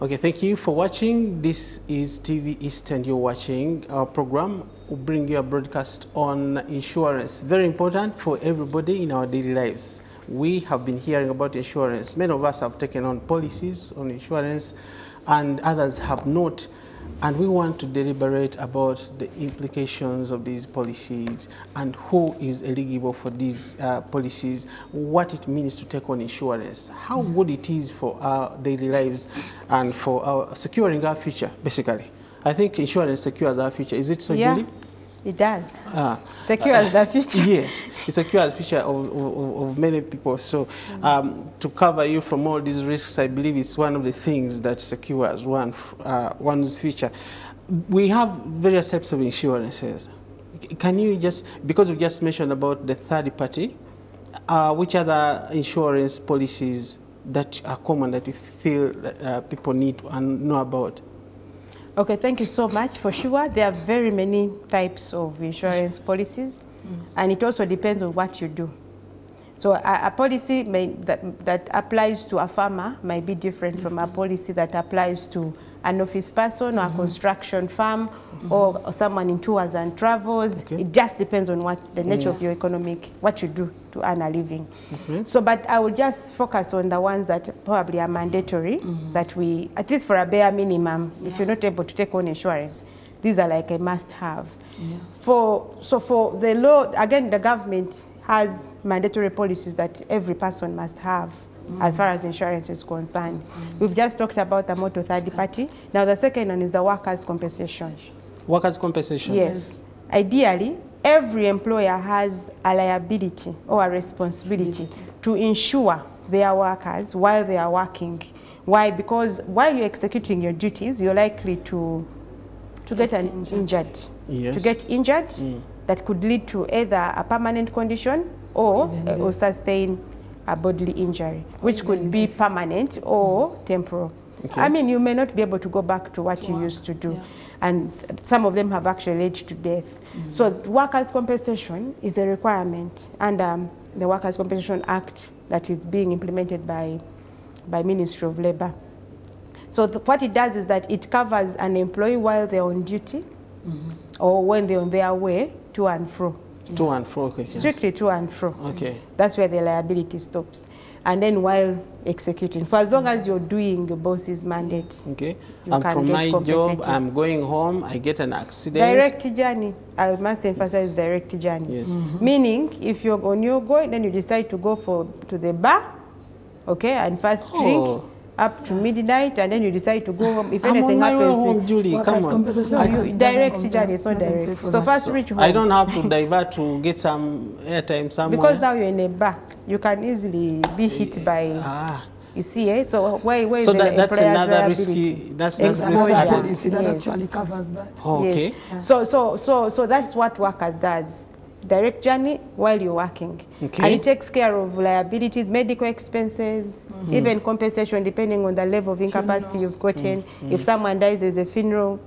Okay, thank you for watching. This is TV East and you're watching our program. We'll bring you a broadcast on insurance. Very important for everybody in our daily lives. We have been hearing about insurance. Many of us have taken on policies on insurance and others have not. And we want to deliberate about the implications of these policies and who is eligible for these policies, what it means to take on insurance, how good it is for our daily lives and for our securing our future, basically. I think insurance secures our future. Is it so, Julie? It does. Secures the future. Yes, it secures the future of many people. So to cover you from all these risks, I believe it's one of the things that secures one's future. We have various types of insurances. Can you just, because we just mentioned about the third party, which other insurance policies that are common that you feel people need to know about? Okay, thank you so much. For sure, there are very many types of insurance policies, and it also depends on what you do. So a policy that applies to a farmer might be different from a policy that applies to an office person or a construction firm or someone in tours and travels. Okay. It just depends on what the nature of your what you do to earn a living. So, but I will just focus on the ones that probably are mandatory, that we, at least for a bare minimum, if you're not able to take on insurance, these are like a must-have. So for the law, again, the government has mandatory policies that every person must have as far as insurance is concerned. We've just talked about the motor third party. Now the second one is the workers' compensation. Workers' compensation? Yes. Ideally, every employer has a liability or a responsibility to insure their workers while they are working. Why? Because while you're executing your duties, you're likely to get injured. Yes. To get injured, that could lead to either a permanent condition or sustain a bodily injury, which could be permanent or temporal. I mean, you may not be able to go back to what you used to do. And some of them have actually led to death. So workers' compensation is a requirement under the Workers' Compensation Act that is being implemented by Ministry of Labour. So what it does is that it covers an employee while they're on duty or when they're on their way to and fro. To and fro, okay. Strictly to and fro. Okay. That's where the liability stops. And then while executing, for as long as you're doing your boss's mandate. Okay. And from my job, I'm going home, I get an accident. Direct journey. I must emphasize direct journey. Yes. Meaning, if you're on your go, then you decide to go to the bar, okay, and first drink up to midnight, and then you decide to go home. If anything happens, home, Julie, come on. Direct journey, it's not direct. So first reach home. I don't have to divert to get some airtime somewhere. Because now you're in a bar, you can easily be hit by. You see, eh? So why so that's another risky. That's risky policy that actually covers that. Okay. Yeah. So that's what workers does. Direct journey while you're working. Okay. And it takes care of liabilities, medical expenses, even compensation depending on the level of incapacity you've gotten. If someone dies, there's a funeral,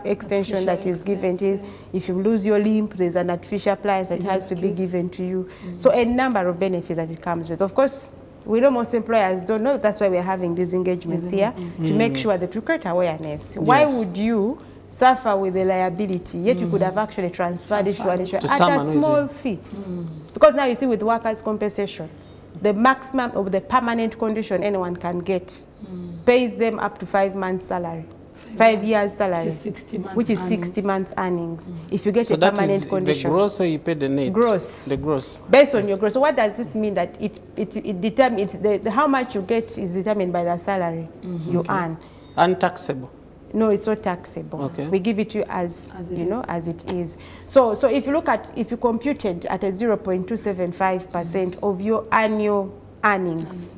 extension that is given to you. If you lose your limb, there's an artificial appliance that has to be given to you. So a number of benefits that it comes with. Of course, we know most employers don't know. That's why we're having these engagements here to make sure that we create awareness. Why would you suffer with the liability, yet you could have actually transferred it to an insurer at a small fee? Because now you see with workers' compensation, the maximum of the permanent condition anyone can get pays them up to 5 months salary, 5 years salary, which is 60 months earnings. If you get a permanent condition. The gross, or you pay the net? Gross. The gross. Based on your gross. So what does this mean? That it determines, how much you get is determined by the salary you earn. Untaxable. No, it's not taxable. Okay. We give it to you as it is. So if you look at, if you computed at a 0.275% of your annual earnings,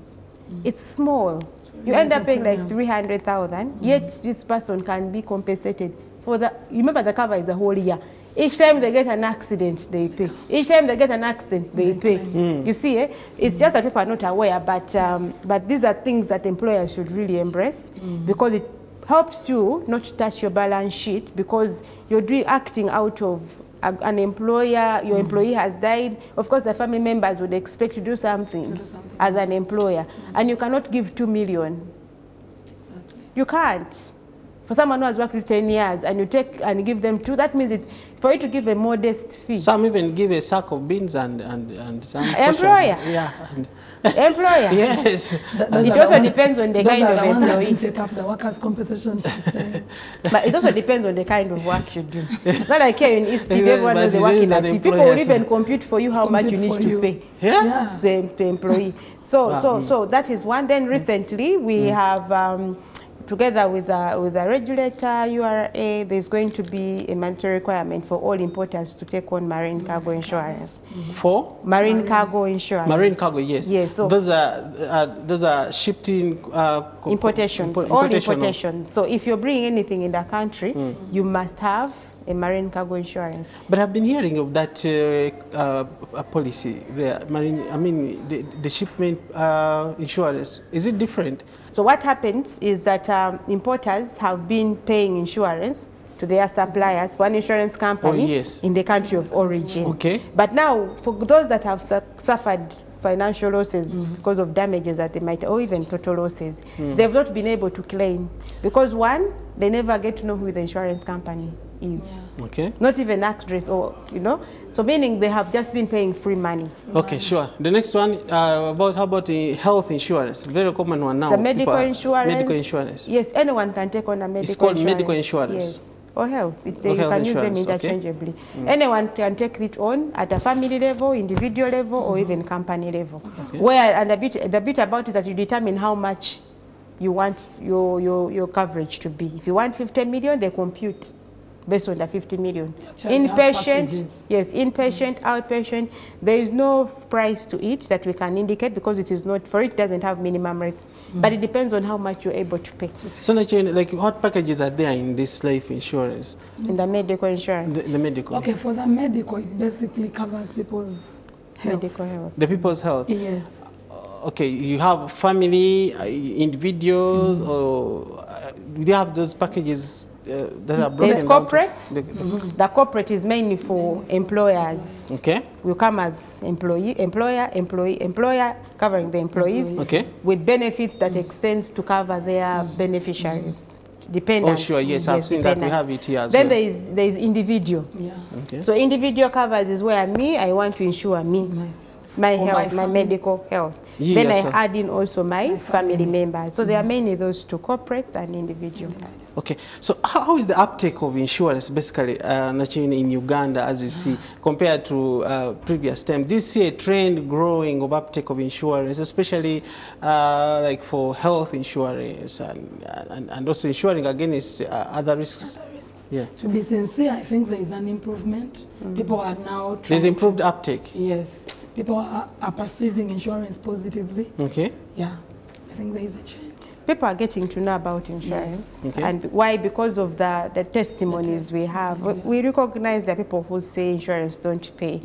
it's small. You end up paying like 300,000, yet this person can be compensated for the, you remember the cover is the whole year. Each time they get an accident, they pay. Each time they get an accident, they pay. You see, it's just that people are not aware, but these are things that employers should really embrace because it helps you not to touch your balance sheet, because you're acting out of an employer, your employee has died. Of course, the family members would expect to do something as an employer, and you cannot give 2 million You can't. For someone who has worked with 10 years and you take and give them 2, that means for you to give a modest fee. Some even give a sack of beans and some employer. Yeah. Employer. Yes. It also depends on the kind of employee. Take up the workers' compensation. But it also depends on the kind of work you do. It's not like here in East Tiv, everyone knows the work in a people will even compute for you how much you need to pay to employee. So that is one. Then recently we have together with the regulator, URA, there's going to be a mandatory requirement for all importers to take on marine cargo insurance. For? Marine cargo insurance. Marine cargo, yes. Yes. So those are shipped in... importations, all importations. So if you're bringing anything in the country, you must have a marine cargo insurance. But I've been hearing of that policy, the shipment insurance. Is it different? So what happens is that importers have been paying insurance to their suppliers, one insurance company in the country of origin. Okay. But now, for those that have suffered financial losses because of damages that they might, or even total losses, they've not been able to claim. Because one, they never get to know who the insurance company is. Okay. Not even address, or so meaning they have just been paying free money. Okay, sure. The next one how about the health insurance? Very common one now. The medical insurance. Medical insurance. Yes, anyone can take on a medical insurance. It's called medical insurance. Yes. Or health. You health can use them insurance, interchangeably. Anyone can take it on at a family level, individual level, or even company level. Where, and the bit about it is that you determine how much you want your coverage to be. If you want 50 million, they compute based on the 50 million. Inpatient, yes, inpatient, outpatient, there is no price to it that we can indicate because it is not, for it doesn't have minimum rates, but it depends on how much you're able to pay. So like what packages are there in this life insurance? In the medical insurance. The medical. Okay, for the medical, it basically covers people's health. Medical health. The people's health? Yes. Okay, you have family, individuals, or do you have those packages that are broken There's corporate. The corporate is mainly for employers. Okay. Will come as employer, covering the employees with benefits that extends to cover their beneficiaries. Dependents. Oh, sure, yes, I've seen that. We have it here as well. Then there is individual. Yeah. Okay. So individual covers is where I want to insure my health, my medical health. Then I add in also my family members. So there are mainly those two, corporate and individual. Okay, so how is the uptake of insurance basically in Uganda, as you see, compared to previous time? Do you see a trend growing of uptake of insurance, especially like for health insurance and also insuring against other risks? Yeah. To be sincere, I think there is an improvement. People are now trying There's improved uptake? Yes. People are perceiving insurance positively. Okay. Yeah. I think there is a change. People are getting to know about insurance. And why? Because of the testimonies we have. We recognize that people who say insurance don't pay.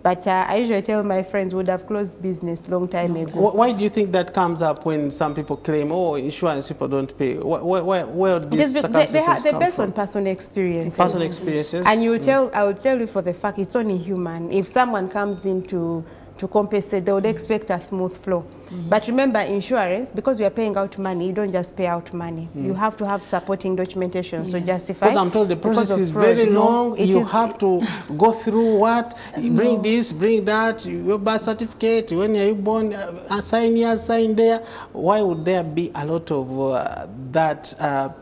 But I usually tell my friends would have closed business long time ago. Why do you think that comes up when some people claim, oh, insurance people don't pay? Where these circumstances they're based on personal experiences. Personal experiences. And I will tell you for the fact it's only human. If someone comes in to compensate, they would expect a smooth flow. But remember, insurance, because we are paying out money, you don't just pay out money. You have to have supporting documentation to justify. Because I'm told the process is very long. You have to go through what? Bring this, bring that, your birth certificate, when are you born, sign here, sign there. Why would there be a lot of that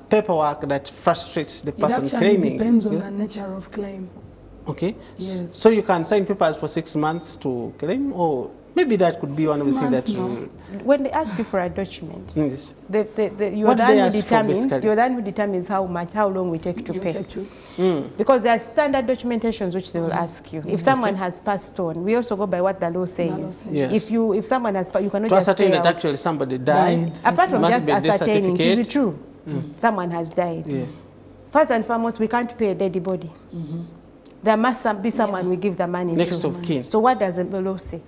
paperwork that frustrates the person claiming? It depends on the nature of claim. Okay. Yes. So you can sign papers for 6 months to claim, or maybe that could be one of the things that you... When they ask you for a document, yes. you're the one who determines how long we take to pay. Because there are standard documentations which they will ask you. If someone has passed on, we also go by what the law says. Yes. If someone has, you cannot to just ascertain pay that actually somebody died. Apart from just ascertaining, is it true? Someone has died. First and foremost, we can't pay a dead body. There must be someone we give the money to. Next of kin. So what does the law say?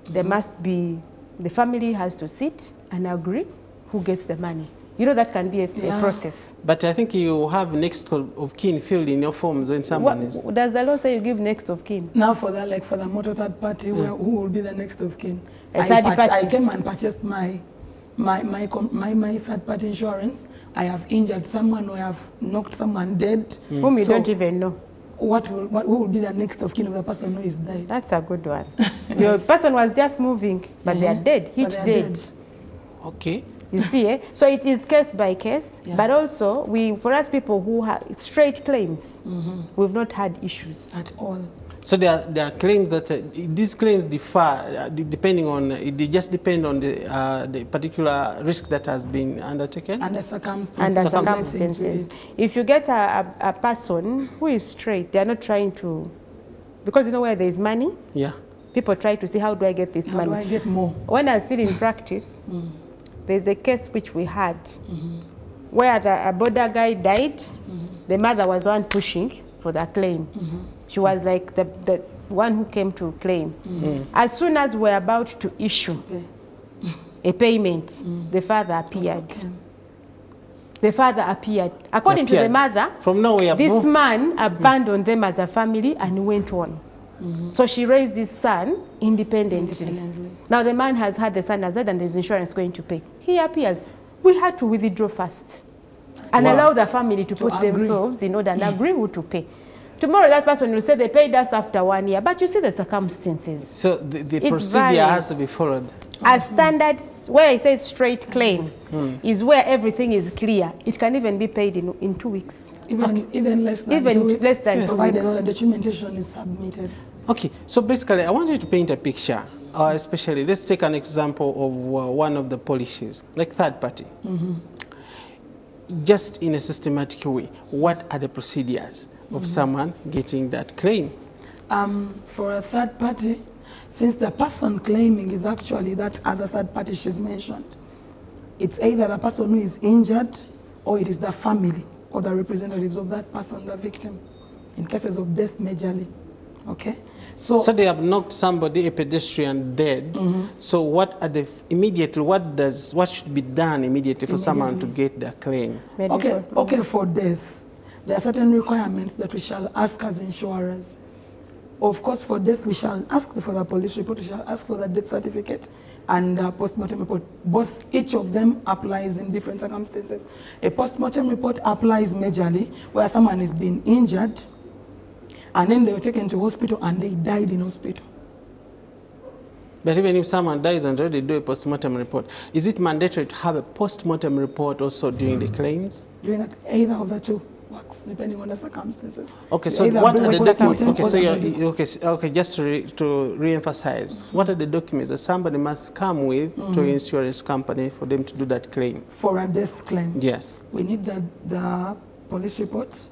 There must be, the family has to sit and agree who gets the money. You know, that can be a process. But I think you have next of kin filled in your forms when someone is... Does the law say you give next of kin? Now for that, like for the motor third party, who will be the next of kin? I came and purchased my third party insurance I have injured someone or I have knocked someone dead. Whom you don't even know. Who will be the next of kin of the person who is dead? That's a good one. Your person was just moving, but they are dead, hit dead. Okay. You see, eh? So it is case by case, but also for us people who have straight claims, we've not had issues at all. So there are claims that these claims differ depending on they just depend on the particular risk that has been undertaken and the circumstances. If you get a person who is straight, they are not trying to, because you know where there is money. Yeah. People try to see, how do I get this money? How do I get more? When I was still in practice, there's a case which we had where a border guy died. The mother was the one pushing for the claim. She was like the one who came to claim. As soon as we're about to issue a payment, the father appeared. The father appeared. According to the mother, from nowhere, this man abandoned them as a family and went on. So she raised this son independently. Now the man has had the son as well, and there's insurance going to pay. He appears. We had to withdraw first and allow the family to put themselves in order and agree who to pay. Tomorrow that person will say they paid us after 1 year, but you see the circumstances. So the procedure has to be followed. A standard, where I say straight claim, is where everything is clear. It can even be paid in 2 weeks. Even less than 2 weeks, provided all the documentation is submitted. Okay, so basically I want you to paint a picture, especially let's take an example of one of the policies, like third party. Just in a systematic way, what are the procedures of someone getting that claim? For a third party, since the person claiming is actually that other third party she's mentioned, it's either the person who is injured or it is the family or the representatives of that person, the victim, in cases of death majorly. Okay? So they have knocked somebody, a pedestrian, dead. So what are the what should be done immediately for someone to get their claim? Okay, for death, there are certain requirements that we shall ask as insurers. Of course, for death, we shall ask for the police report, we shall ask for the death certificate and post-mortem report. Each of them applies in different circumstances. A post-mortem report applies majorly where someone is being injured and then they were taken to hospital and they died in hospital. But even if someone dies and already do a post-mortem report, is it mandatory to have a post-mortem report also during the claims? During that, either of the two works, depending on the circumstances. Okay, so what are the documents? Okay, just to re-emphasize, what are the documents that somebody must come with to an insurance company for them to do that claim? For a death claim? Yes. We need the police reports,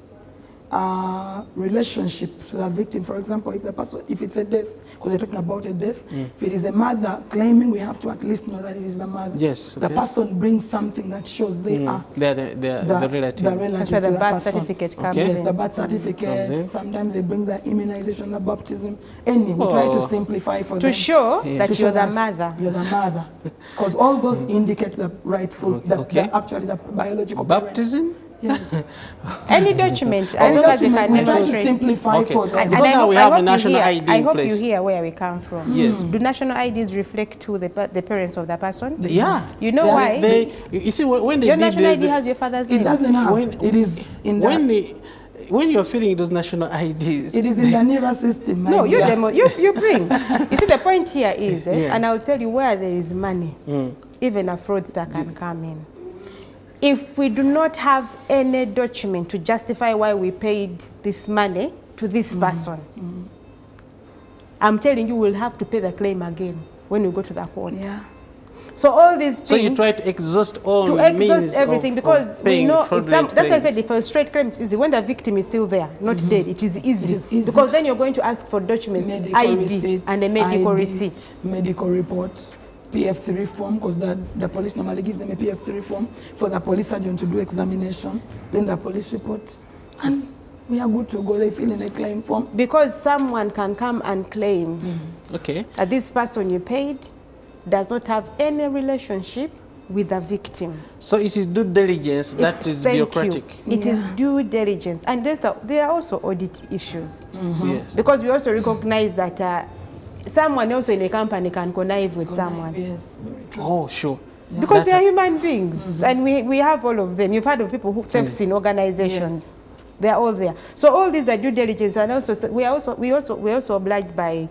relationship to the victim. For example, if it's a death, because we're talking about a death, if it is a mother claiming, we have to at least know that it is the mother. Yes. The person brings something that shows they are the relative. That's where the birth certificate comes in. Yes, the birth certificate. Sometimes they bring the immunization, the baptism. We try to simplify for them. To show that you're the mother. You're the mother. Because all those indicate the rightful, actually the biological baptism? Yes. Any document, as long as you can demonstrate. Simplify for them. Because now we have a national ID in place. I hope you hear where we come from. Yes. Do national IDs reflect to the parents of the person? Yeah. You know why? You see, when they your national ID has your father's name. It doesn't have. It is in when you're filling those national IDs, it is in the NERA system. No, you bring. You see, the point here is, and I'll tell you where there is money, even a fraudster can come in. If we do not have any document to justify why we paid this money to this person, I'm telling you, we'll have to pay the claim again when we go to the court. Yeah. So all these things. So you try to exhaust all means everything because we know if that's why I said if a straight claim is easy when the victim is still there, not dead. It is easy because then you're going to ask for documents, ID and a medical receipt, medical report. PF3 form, because the police normally gives them a PF3 form for the police surgeon to do examination, then the police report, and we are good to go. They fill in a claim form. Because someone can come and claim that this person you paid does not have any relationship with the victim. So it is due diligence that is bureaucratic. It is due diligence. And there are also audit issues. Yes. Because we also recognize that someone also in a company can connive with someone. Yes, very true. Oh, sure. Because they are human beings, and we have all of them. You've heard of people who theft in organizations. Yes. They are all there. So all these are due diligence, and also we also obliged by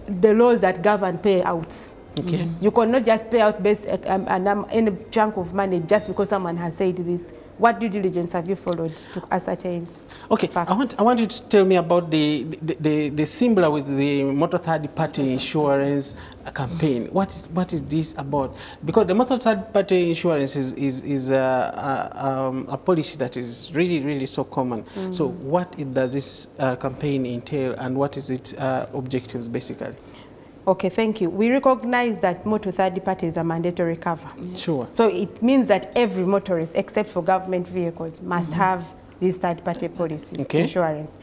the laws that govern payouts. Okay. You cannot just pay out based any chunk of money just because someone has said this. What due diligence have you followed to ascertain? Okay, facts? I want you to tell me about the similar with the motor third party insurance campaign. What is this about? Because the motor third party insurance is a policy that is really so common. So what does this campaign entail, and what is its objectives basically? Okay, thank you. We recognize that motor third party is a mandatory cover. Yes. Sure. So it means that every motorist, except for government vehicles, must have this third party policy insurance.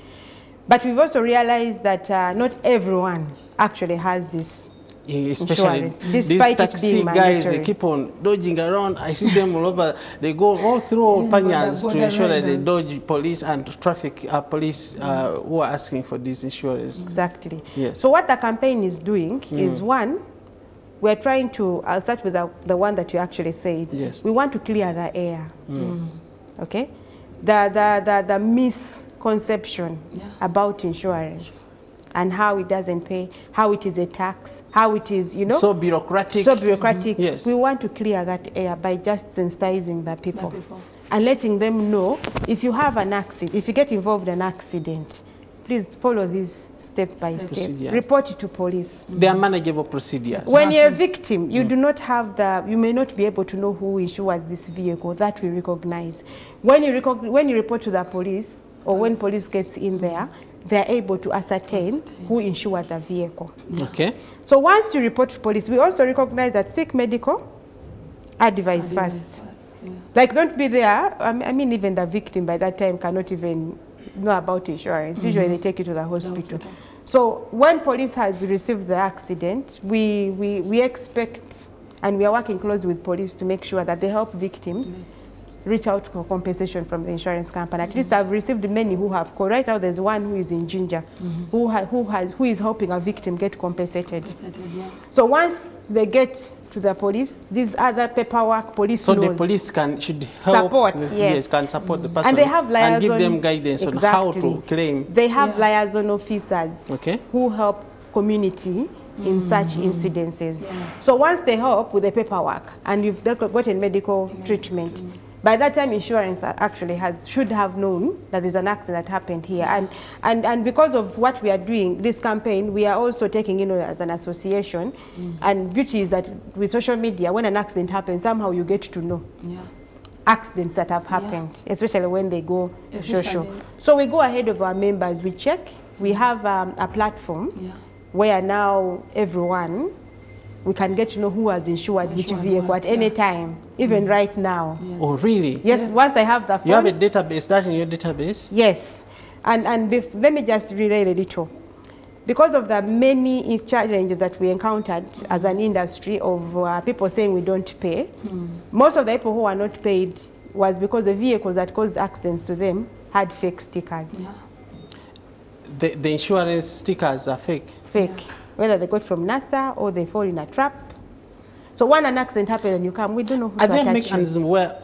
But we've also realized that not everyone actually has this especially these taxi guys, they keep on dodging around. I see them all over. They go all through Panyas to ensure that they dodge police and traffic police who are asking for this insurance. Exactly. Yes. So what the campaign is doing is, one, we're trying to, I'll start with the one that you actually said. Yes. We want to clear the air. Okay? The misconception about insurance. And how it doesn't pay, how it is a tax, how it is, so bureaucratic. So bureaucratic. Yes. We want to clear that air by just sensitizing the people and letting them know, if you have an accident, if you get involved in an accident, please follow this step by step. Report it to police. They are manageable procedures. When you're a victim, you do not have you may not be able to know who insured this vehicle. That we recognize. When you report to the police, or when police gets in there, they're able to ascertain who insured the vehicle. Okay. So once you report to police, we also recognize that seek medical advice first. Like, don't be there. I mean, even the victim by that time cannot even know about insurance. Usually they take you to the hospital. So when police has received the accident, we expect, and we are working closely with police to make sure that they help victims reach out for compensation from the insurance company. At least I've received many who have called. Right now there's one who is in Ginger, who is helping a victim get compensated. So once they get to the police, these other paperwork, police knows. So the police should help support, can support the person, and they have liaison, and give them guidance on how to claim. They have liaison officers who help community in such incidences. So once they help with the paperwork and you've gotten medical treatment, by that time, insurance actually should have known that there's an accident that happened here. And because of what we are doing, this campaign, we are also taking, as an association. And beauty is that with social media, when an accident happens, somehow you get to know accidents that have happened, especially when they go social. So we go ahead of our members, we check. We have a platform where now everyone, we can get to know who has insured which vehicle at any time, even right now. Oh, really? Yes, once I have the phone. You have a database, that in your database? Yes. And let me just relay a little. Because of the many challenges that we encountered as an industry of people saying we don't pay, most of the people who are not paid was because the vehicles that caused accidents to them had fake stickers. The insurance stickers are fake? Fake. Whether they got from NASA or they fall in a trap. So when an accident happens and you come, we don't know who to attach. Are there mechanisms where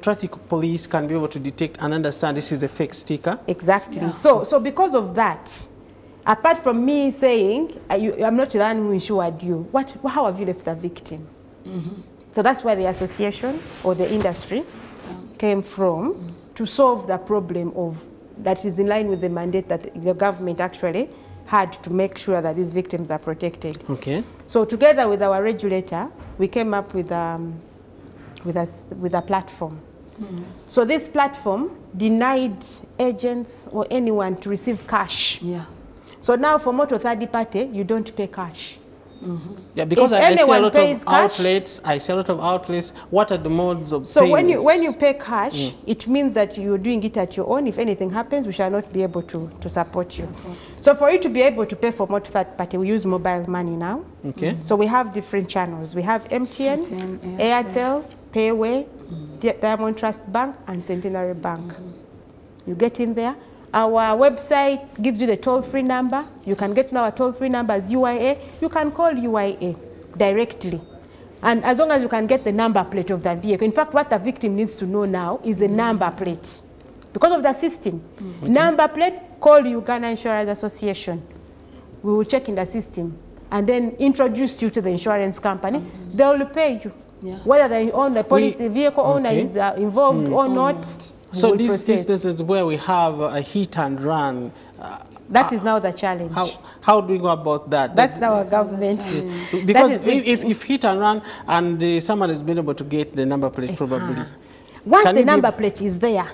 traffic police can be able to detect and understand this is a fake sticker? Exactly. So because of that, apart from me saying, I'm not the one who insured you, how have you left the victim? So that's why the association or the industry came from to solve the problem of that is in line with the mandate that the government actually had to make sure that these victims are protected. Okay. So together with our regulator, we came up with a platform. So this platform denied agents or anyone to receive cash. So now for motor third party, you don't pay cash. Yeah, because I see a lot of outlets. I see a lot of outlets. What are the modes of payments? So when you pay cash, it means that you're doing it at your own. If anything happens, we shall not be able to support you. So for you to be able to pay for motor third party, we use mobile money now. Okay. So we have different channels. We have MTN, Airtel, Payway, Diamond Trust Bank, and Centenary Bank. You get in there. Our website gives you the toll-free number. You can get to our toll-free number as UIA. You can call UIA directly. And as long as you can get the number plate of the vehicle, in fact, what the victim needs to know now is the number plate. Because of the system. Okay. Number plate, call Uganda Insurance Association. We will check in the system and then introduce you to the insurance company. They will pay you. Yeah. Whether they own the police, the vehicle owner is involved or not. So this is where we have a hit and run. That is now the challenge. How do we go about that? That's our government. Because if hit and run and someone has been able to get the number plate probably. Once the number plate is there,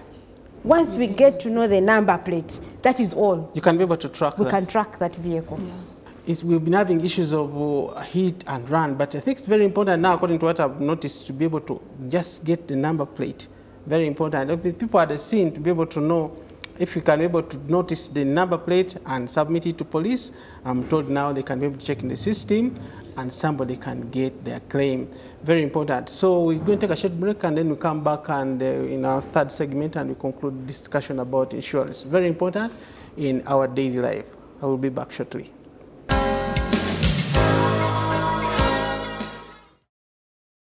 once we get to know the number plate, that is all. You can be able to track that. We can track that vehicle. Yeah. We've been having issues of hit and run, but I think it's very important now, according to what I've noticed, to be able to just get the number plate. Very important. If people at the scene, to be able to know, if you can be able to notice the number plate and submit it to police, I'm told now they can be able to check in the system and somebody can get their claim. Very important. So we're going to take a short break and then we come back and in our third segment and we conclude this discussion about insurance. Very important in our daily life. I will be back shortly.